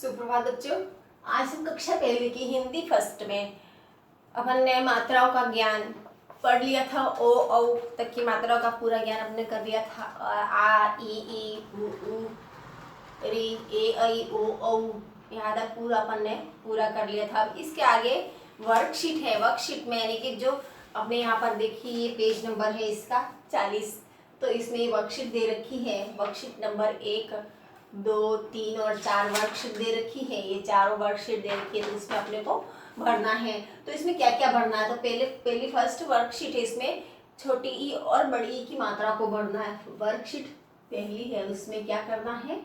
सुप्रभात बच्चों। आज हम कक्षा पहली की हिंदी फर्स्ट में अपन ने मात्राओं का ज्ञान पढ़ लिया था। ओ औ तक की मात्राओं का पूरा ज्ञान हमने कर लिया था। आ ई उ री ए ऐ ओ औ यहाँ तक पूरा अपन ने पूरा कर लिया था। अब इसके आगे वर्कशीट है। वर्कशीट में यानी कि जो अपने यहाँ पर देखिए ये पेज नंबर है इसका 40। तो इसमें वर्कशीट दे रखी है। वर्कशीट नंबर 1, 2, 3 और 4 वर्कशीट दे रखी है। ये चारों वर्कशीट दे रखी है तो इसमें अपने को भरना है। तो इसमें क्या क्या भरना है, तो पहली फर्स्ट वर्कशीट है, इसमें छोटी ई और बड़ी ई की मात्रा को भरना है। वर्कशीट पहली है, उसमें क्या करना है,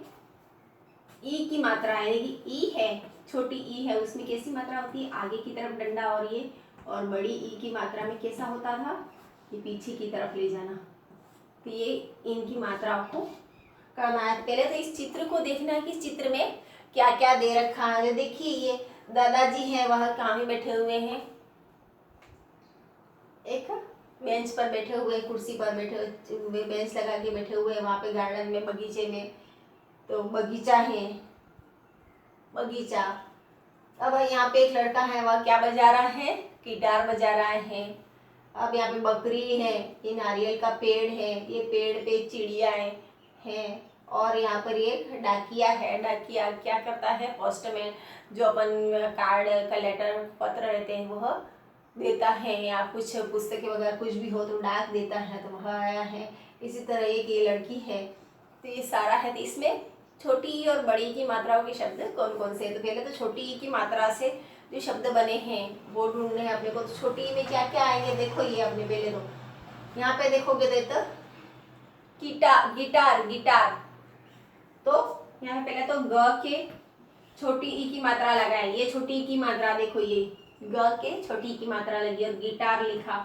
ई की मात्रा यानी कि ई है, छोटी ई है, उसमें कैसी मात्रा होती है, आगे की तरफ डंडा और ये, और बड़ी ई की मात्रा में कैसा होता था, ये पीछे की तरफ ले जाना। तो ये इनकी मात्राओं को करना है। पहले तो इस चित्र को देखना है कि इस चित्र में क्या क्या दे रखा है। देखिए ये दादाजी हैं, वह कहाँ में बैठे हुए हैं, एक बेंच पर बैठे हुए, कुर्सी पर बैठे हुए, बेंच लगा के बैठे हुए, वहाँ पे गार्डन में, बगीचे में। तो बगीचा है, बगीचा। अब यहाँ पे एक लड़का है, वह क्या बजा रहा है, गिटार बजा रहा है। अब यहाँ पे बकरी है, ये नारियल का पेड़ है, ये पेड़ पे चिड़िया है। और यहाँ पर ये डाकिया है। डाकिया क्या करता है, पोस्टमैन, जो अपन कार्ड का लेटर पत्र रहते हैं वह देता है, या कुछ पुस्तकें वगैरह कुछ भी हो तो डाक देता है, तो वह आया है। इसी तरह एक ये लड़की है। तो ये सारा है। तो इसमें छोटी ई और बड़ी की मात्राओं के शब्द कौन कौन से हैं। तो पहले तो छोटी ई की मात्रा से जो शब्द बने हैं वो ढूंढने हैं अपने को। तो छोटी ई में क्या क्या आएंगे, देखो ये अपने पहले तो यहाँ पे देखोगे तो गिटार, गिटार। तो यहाँ पहले तो ग के छोटी ई की मात्रा लगाए, ये छोटी ई की मात्रा देखो, ये ग के छोटी ई की मात्रा लगी और गिटार लिखा।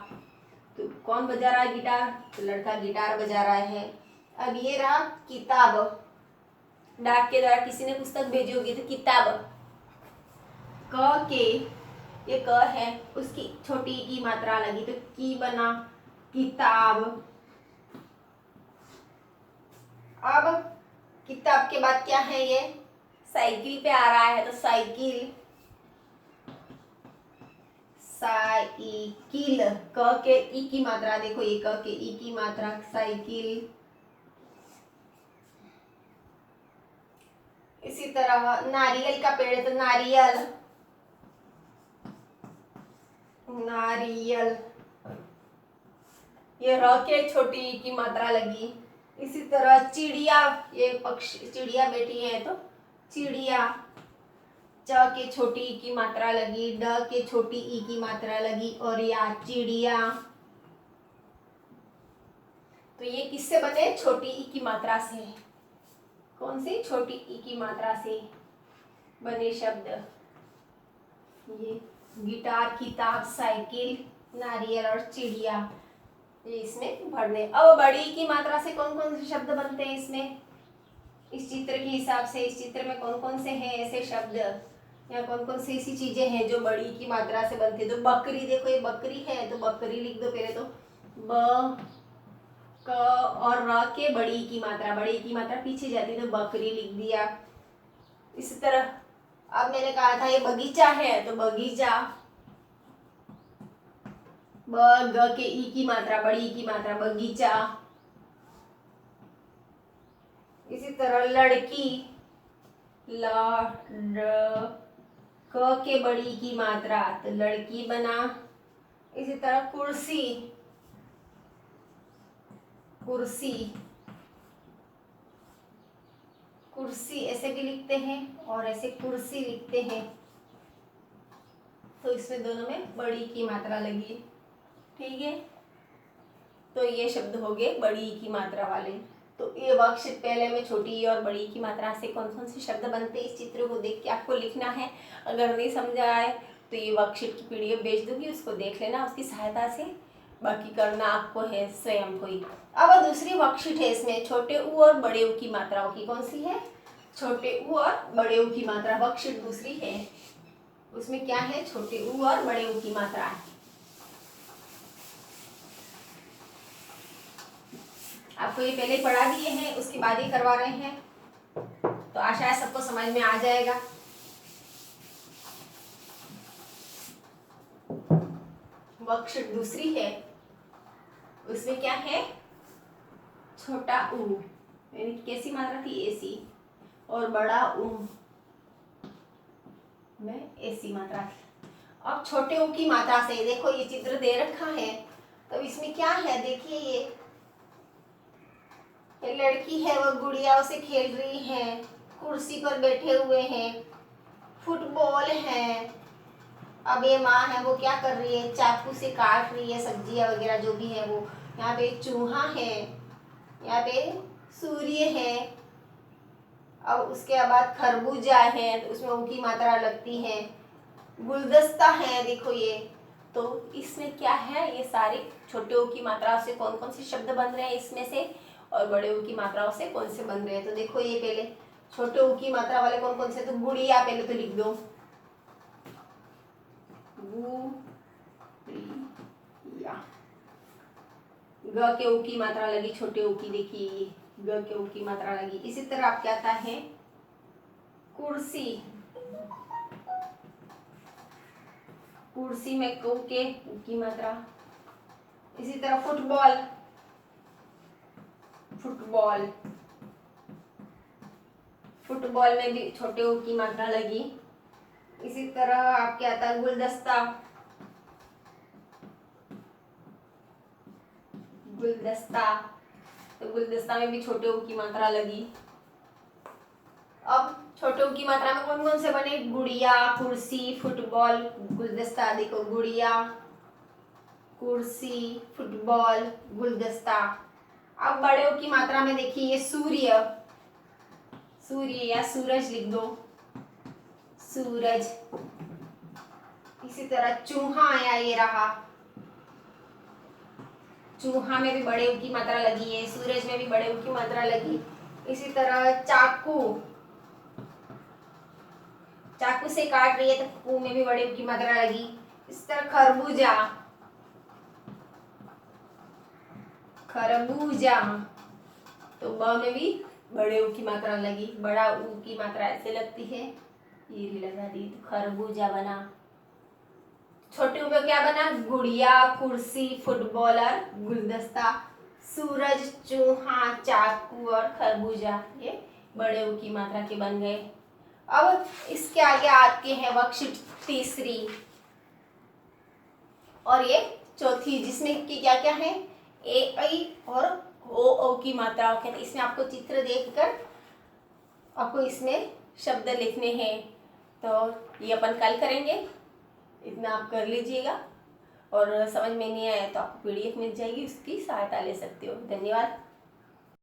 तो कौन बजा रहा है गिटार, तो लड़का गिटार बजा रहा है। अब ये रहा किताब, डाक के द्वारा किसी ने पुस्तक भेजी होगी तो किताब। क के, ये क है, उसकी छोटी ई की मात्रा लगी तो की बना किताब। अब किताब के बाद क्या है, ये साइकिल पे आ रहा है, तो साइकिल, साइकिल। क के ई की मात्रा देखो, ये क के ई की मात्रा साइकिल। इसी तरह नारियल का पेड़ है तो नारियल, नारियल। ये र के छोटी ई की मात्रा लगी। इसी तरह चिड़िया, ये पक्षी, चिड़िया बैठी है तो चिड़िया। च के छोटी ई की मात्रा लगी, ड के छोटी ई की मात्रा लगी, और या चिड़िया। तो ये किससे बने, छोटी ई की मात्रा से। कौन सी, छोटी ई की मात्रा से बने शब्द। ये गिटार, किताब, साइकिल, नारियल और चिड़िया, ये इसमें भरने। अब बड़ी की मात्रा से कौन कौन से शब्द बनते हैं इसमें, इस चित्र के हिसाब से, इस चित्र में कौन कौन से हैं ऐसे शब्द, या कौन कौन सी ऐसी चीजें हैं जो बड़ी की मात्रा से बनती है। तो बकरी देखो, ये बकरी है तो बकरी लिख दो पहले तो, ब क और र के बड़ी की मात्रा, बड़ी की मात्रा पीछे जाती है तो बकरी लिख दिया। इसी तरह अब मैंने कहा था ये बगीचा है तो बगीचा, ब ग के ई की मात्रा, बड़ी की मात्रा बगीचा। इसी तरह लड़की, ल क के बड़ी की मात्रा तो लड़की बना। इसी तरह कुर्सी, कुर्सी, कुर्सी ऐसे भी लिखते हैं और ऐसे कुर्सी लिखते हैं। तो इसमें दोनों में बड़ी की मात्रा लगी, ठीक है। तो ये शब्द हो गए बड़ी की मात्रा वाले। तो ये वर्कशीट पहले में छोटी और बड़ी की मात्रा से कौन कौन से शब्द बनते हैं, इस चित्र को देख के आपको लिखना है। अगर नहीं समझा आए तो ये वर्कशीट की पीडीएफ भेज दूंगी, उसको देख लेना, उसकी सहायता से बाकी करना आपको है स्वयं को ही। अब दूसरी वर्कशीट है, इसमें छोटे ऊ और बड़े ऊ की मात्राओं की, कौन सी है, छोटे ऊ और बड़े ऊ की मात्रा। वर्कशीट दूसरी है, उसमें क्या है, छोटे ऊ और बड़े ऊ की मात्रा है। आपको ये पहले ही पढ़ा दिए हैं, उसके बाद ही करवा रहे हैं, तो आशा है सबको समझ में आ जाएगा। वर्कशीट दूसरी है, उसमें क्या है, छोटा ऊ यानी कैसी मात्रा थी, एसी, और बड़ा ऊ में एसी मात्रा थी। अब छोटे ऊ की मात्रा से देखो, ये चित्र दे रखा है, तो इसमें क्या है, देखिए ये लड़की है, वो गुड़ियाओं से खेल रही है, कुर्सी पर बैठे हुए हैं, फुटबॉल है। अब ये माँ है, वो क्या कर रही है, चाकू से काट रही है सब्जियां वगैरह जो भी है वो। यहाँ पे चूहा है, यहाँ पे सूर्य है, अब उसके बाद खरबूजा है, तो उसमें ऊ की मात्रा लगती है। गुलदस्ता है, देखो ये, तो इसमें क्या है, ये सारे छोटे ऊ की मात्रा से कौन कौन से शब्द बन रहे हैं इसमें से, और बड़े ऊ की मात्राओं से कौन से बन रहे हैं। तो देखो ये पहले छोटे ऊ की मात्रा वाले कौन कौन से, तो गुड़िया पहले तो लिख दो, गुड़िया। ग के ऊ की मात्रा लगी छोटे ऊ की, देखिए ग के ऊ की मात्रा लगी। इसी तरह आपके आता है कुर्सी, कुर्सी में क के ऊ की मात्रा। इसी तरह फुटबॉल, फुटबॉल, फुटबॉल में भी छोटे ऊ की मात्रा लगी। इसी तरह आपके आता है गुलदस्ता, गुलदस्ता, तो गुलदस्ता में भी छोटे ऊ की मात्रा लगी। अब छोटे ऊ की मात्रा में कौन कौन से बने, गुड़िया, कुर्सी, फुटबॉल, गुलदस्ता। देखो गुड़िया, कुर्सी, फुटबॉल, गुलदस्ता। अब बड़े ऊ की मात्रा में देखिए ये सूर्य, सूर्य या सूरज लिख दो, सूरज। इसी तरह चूहा आया, ये रहा, चूहा में भी बड़े ऊ की मात्रा लगी है, सूरज में भी बड़े ऊ की मात्रा लगी। इसी तरह चाकू, चाकू से काट रही है तो कू में भी बड़े ऊ की मात्रा लगी। इस तरह खरबूजा, खरबूजा, तो ब में भी बड़े ऊ की मात्रा लगी, बड़ा ऊ की मात्रा ऐसे लगती है, ये भी लगा दी, तो खरबूजा बना। छोटे ऊ में क्या बना, गुड़िया, कुर्सी, फुटबॉलर, गुलदस्ता, सूरज, चूहा, चाकू और खरबूजा, ये बड़े ऊ की मात्रा के बन गए। अब इसके आगे आते हैं वर्कशीट तीसरी और ये चौथी, जिसमें कि क्या क्या है, ए आई और ओ की मात्राओं के। इसमें आपको चित्र देखकर आपको इसमें शब्द लिखने हैं, तो ये अपन कल करेंगे, इतना आप कर लीजिएगा। और समझ में नहीं आया तो आपको पीडीएफ मिल जाएगी, उसकी सहायता ले सकते हो। धन्यवाद।